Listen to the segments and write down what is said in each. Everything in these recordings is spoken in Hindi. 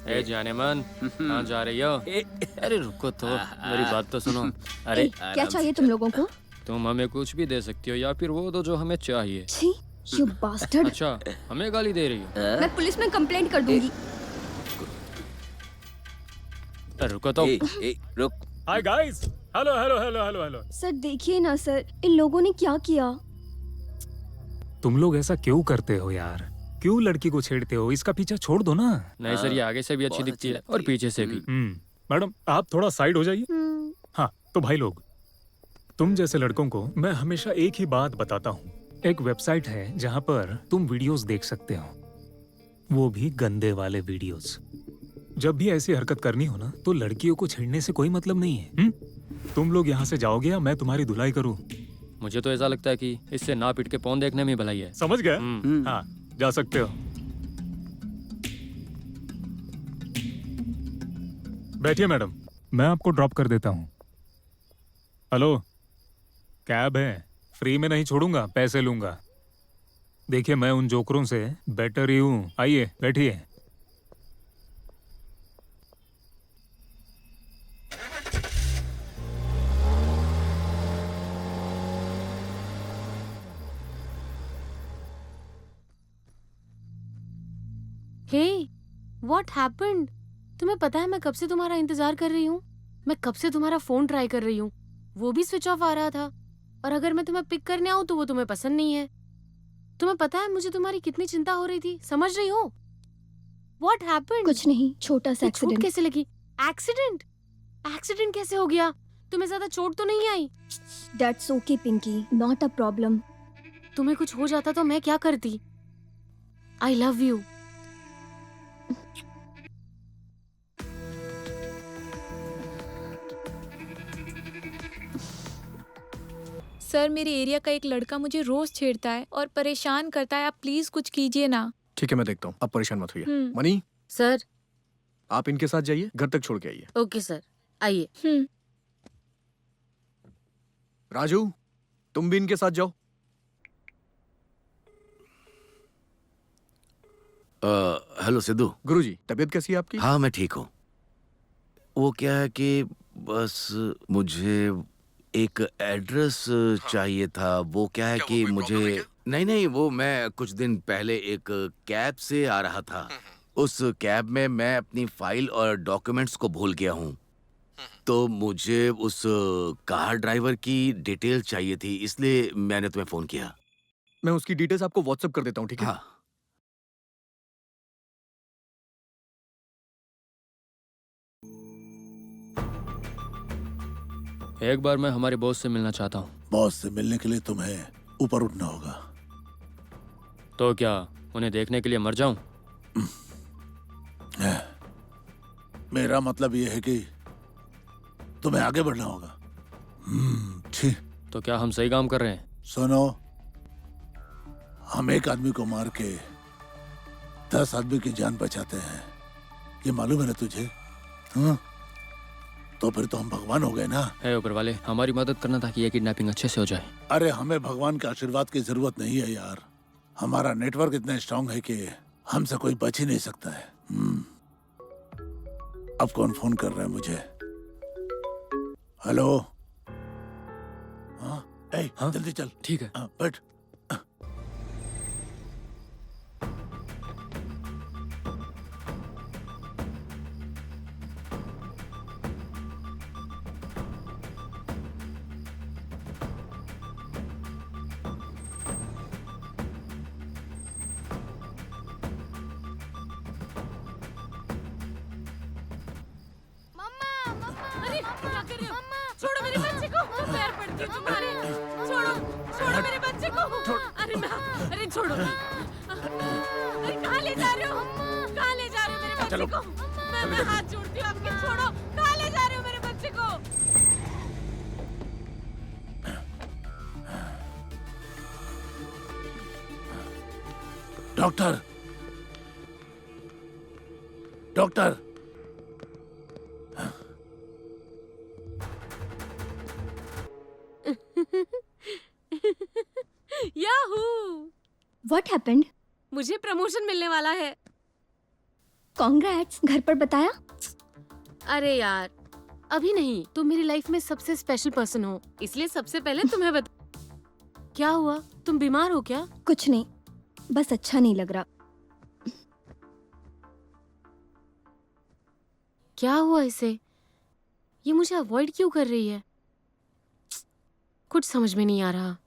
ए जाने मन, कहाँ जा रही हो? अरे रुको तो, मेरी बात तो सुनो। अरे क्या चाहिए तुम लोगों को? तुम हमें कुछ भी दे सकती हो या फिर वो दो जो हमें चाहिए। छी, you bastard! अच्छा, हमें गाली दे रही हो? मैं पुलिस में कंप्लेंट कर दूंगी। रुको तो। रुक। Hi guys, hello hello hello hello hello. Sir देखिए ना सर, इन लोगों ने क्या किया? तुम लोग ऐसा क्यों करते हो यार? क्यों लड़की को छेड़ते हो? इसका पीछा छोड़ दो ना। नहीं सर, ये आगे से भी अच्छी दिखती है और पीछे से भी। मैडम आप थोड़ा साइड हो जाइए। हाँ तो भाई लोग, तुम जैसे लड़कों को मैं हमेशा एक ही बात बताता हूँ। एक वेबसाइट है जहाँ पर तुम वीडियोस देख सकते हो, वो भी गंदे वाले वीडियोस। जब भी ऐसी हरकत करनी हो ना तो लड़कियों को छेड़ने से कोई मतलब नहीं है। तुम लोग यहाँ से जाओगे या मैं तुम्हारी धुलाई करूँ? मुझे तो ऐसा लगता है कि इससे ना पिट के पौन देखने में भलाई है। समझ गए? हाँ जा सकते हो। बैठिए मैडम, मैं आपको ड्रॉप कर देता हूँ। हेलो, कैब है, फ्री में नहीं छोड़ूंगा, पैसे लूंगा। देखिए मैं उन जोकरों से बेटर ही हूँ। आइए बैठिए। हे, व्हाट हैपेंड? तुम्हें पता है मैं कब से तुम्हारा इंतजार कर रही हूँ? मैं कब से तुम्हारा फोन ट्राई कर रही हूँ, वो भी स्विच ऑफ आ रहा था। और अगर मैं तुम्हें पिक करने आऊँ तो वो तुम्हें पसंद नहीं है। तुम्हें पता है मुझे तुम्हारी कितनी चिंता हो रही थी, समझ रही हो? What happened? कुछ नहीं, छोटा सा ये चोट एक्सीडेंट। कैसे लगी? एक्सीडेंट? एक्सीडेंट कैसे हो गया? तुम्हें ज्यादा चोट तो नहीं आई? That's okay, Pinky. Not a problem. तुम्हें कुछ हो जाता तो मैं क्या करती? I love you. सर मेरे एरिया का एक लड़का मुझे रोज छेड़ता है और परेशान करता है, आप प्लीज कुछ कीजिए ना। ठीक है मैं देखता हूँ, आप परेशान मत होइए। Money, sir. आप इनके साथ जाइए, घर तक छोड़ के आइए। ओके सर, आइए। राजू, तुम भी इनके साथ जाओ। हेलो सिद्धू। गुरुजी, तबीयत कैसी है आपकी? हाँ मैं ठीक हूँ। वो क्या है कि बस मुझे एक एड्रेस चाहिए था। वो क्या है कि मुझे नहीं, वो मैं कुछ दिन पहले एक कैब से आ रहा था। उस कैब में मैं अपनी फाइल और डॉक्यूमेंट्स को भूल गया हूँ, तो मुझे उस कार ड्राइवर की डिटेल चाहिए थी, इसलिए मैंने तुम्हें फोन किया। मैं उसकी डिटेल्स आपको व्हाट्सएप कर देता हूँ, ठीक है? हाँ। एक बार मैं हमारे बॉस से मिलना चाहता हूँ। बॉस से मिलने के लिए तुम्हें ऊपर उठना होगा। तो क्या उन्हें देखने के लिए मर जाऊं? मेरा मतलब यह है कि तुम्हें आगे बढ़ना होगा। ठीक। तो क्या हम सही काम कर रहे हैं? सुनो, हम एक आदमी को मार के 10 आदमी की जान बचाते हैं, ये मालूम है ना तुझे? हाँ? तो फिर तो हम भगवान हो गए ना। है ऊपर वाले, हमारी मदद करना ताकि ये किडनैपिंग अच्छे से हो जाए। अरे हमें भगवान के आशीर्वाद की जरूरत नहीं है यार। हमारा नेटवर्क इतना स्ट्रांग है कि हमसे कोई बच ही नहीं सकता है। अब कौन फोन कर रहा है मुझे? हेलो? हाँ? हाँ? जल्दी चल। ठीक है। बैठ। छोड़ो मेरे बच्चे को, पैर पड़ती हूँ तुम्हारे। छोड़ो मेरे बच्चे को। अरे छोड़ो। अरे कहाँ ले जा रहे हो? कहाँ ले जा रहे हो मेरे बच्चे को? मैं हाथ जोड़ती हूँ आपके, छोड़ो। कहाँ ले जा रहे हो मेरे बच्चे को? Doctor, doctor. Yahoo! What happened? मुझे प्रमोशन मिलने वाला है। कॉन्ग्रेट्स, घर पर बताया? अरे यार, अभी नहीं। तुम मेरी लाइफ में सबसे स्पेशल पर्सन हो, इसलिए सबसे पहले तुम्हें बता। क्या हुआ? तुम बीमार हो क्या? कुछ नहीं, बस अच्छा नहीं लग रहा। क्या हुआ इसे? ये मुझे अवॉइड क्यों कर रही है? कुछ समझ में नहीं आ रहा।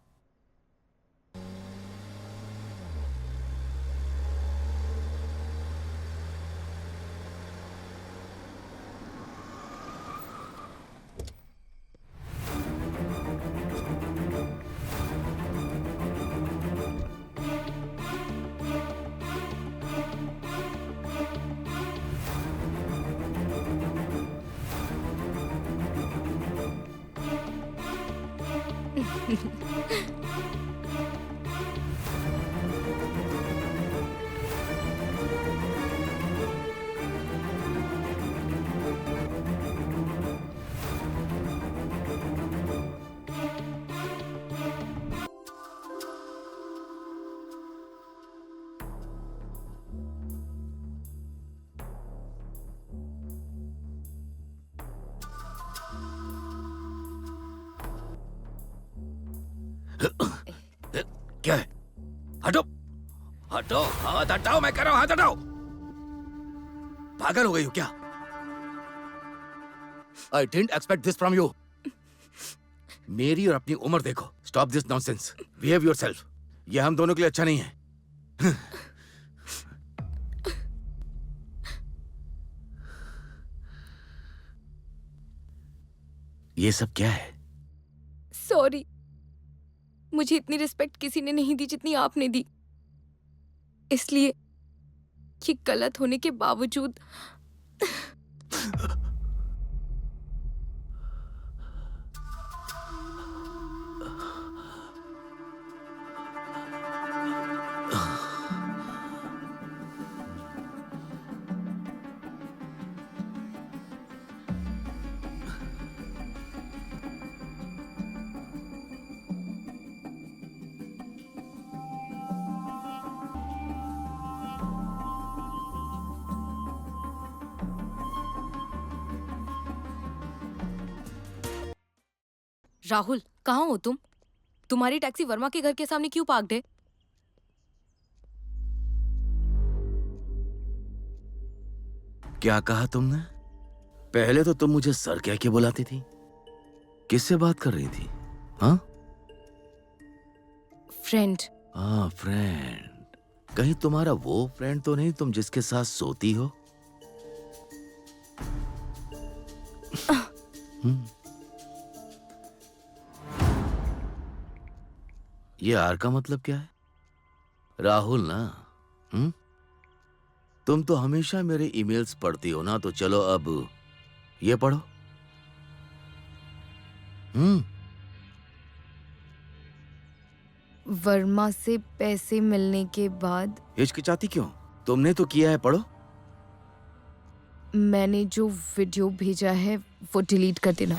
क्या है? हटो, हटो, हाथ हटाओ, मैं कह रहा हूं हाथ हटाओ। पागल हो गई हो क्या? I didn't expect this from you. मेरी और अपनी उम्र देखो। Stop this nonsense, behave yourself. ये हम दोनों के लिए अच्छा नहीं है। ये सब क्या है? सॉरी, मुझे इतनी रिस्पेक्ट किसी ने नहीं दी जितनी आपने दी, इसलिए ये गलत होने के बावजूद राहुल, कहाँ हो तुम? तुम्हारी टैक्सी वर्मा के घर के सामने क्यों पार्क्ड है? क्या कहा तुमने? पहले तो तुम मुझे सर कह के बुलाती थी। किससे बात कर रही थी? हाँ? फ्रेंड। हाँ, फ्रेंड। कहीं तुम्हारा वो फ्रेंड तो नहीं तुम जिसके साथ सोती हो? ये आर का मतलब क्या है? राहुल ना? तुम तो हमेशा मेरे ईमेल्स पढ़ती हो ना, तो चलो अब ये पढ़ो। वर्मा से पैसे मिलने के बाद हिचकिचाती क्यों? तुमने तो किया है, पढ़ो। मैंने जो वीडियो भेजा है वो डिलीट कर देना।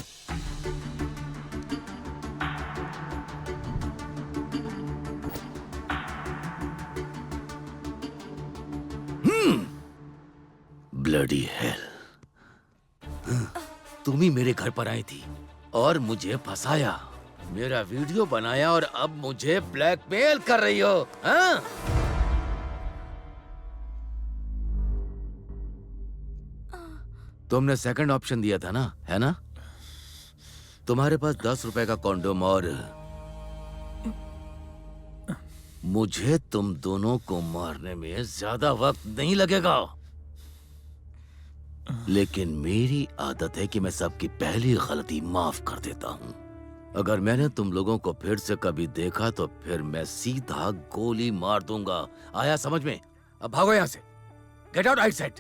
Bloody hell. तुम ही मेरे घर पर आई थी और मुझे फंसाया, मेरा वीडियो बनाया और अब मुझे ब्लैकमेल कर रही हो, हाँ? तुमने सेकंड ऑप्शन दिया था ना, है ना? तुम्हारे पास 10 रुपए का कॉन्डोम और मुझे तुम दोनों को मारने में ज्यादा वक्त नहीं लगेगा। लेकिन मेरी आदत है कि मैं सबकी पहली गलती माफ कर देता हूं। अगर मैंने तुम लोगों को फिर से कभी देखा तो फिर मैं सीधा गोली मार दूंगा। आया समझ में? अब भागो यहां से। Get out outside.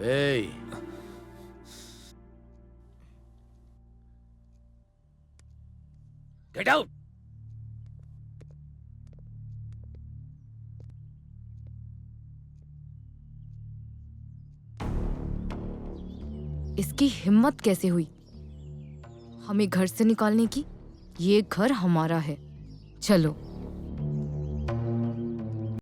Hey. Get out. इसकी हिम्मत कैसे हुई हमें घर से निकालने की? ये घर हमारा है। चलो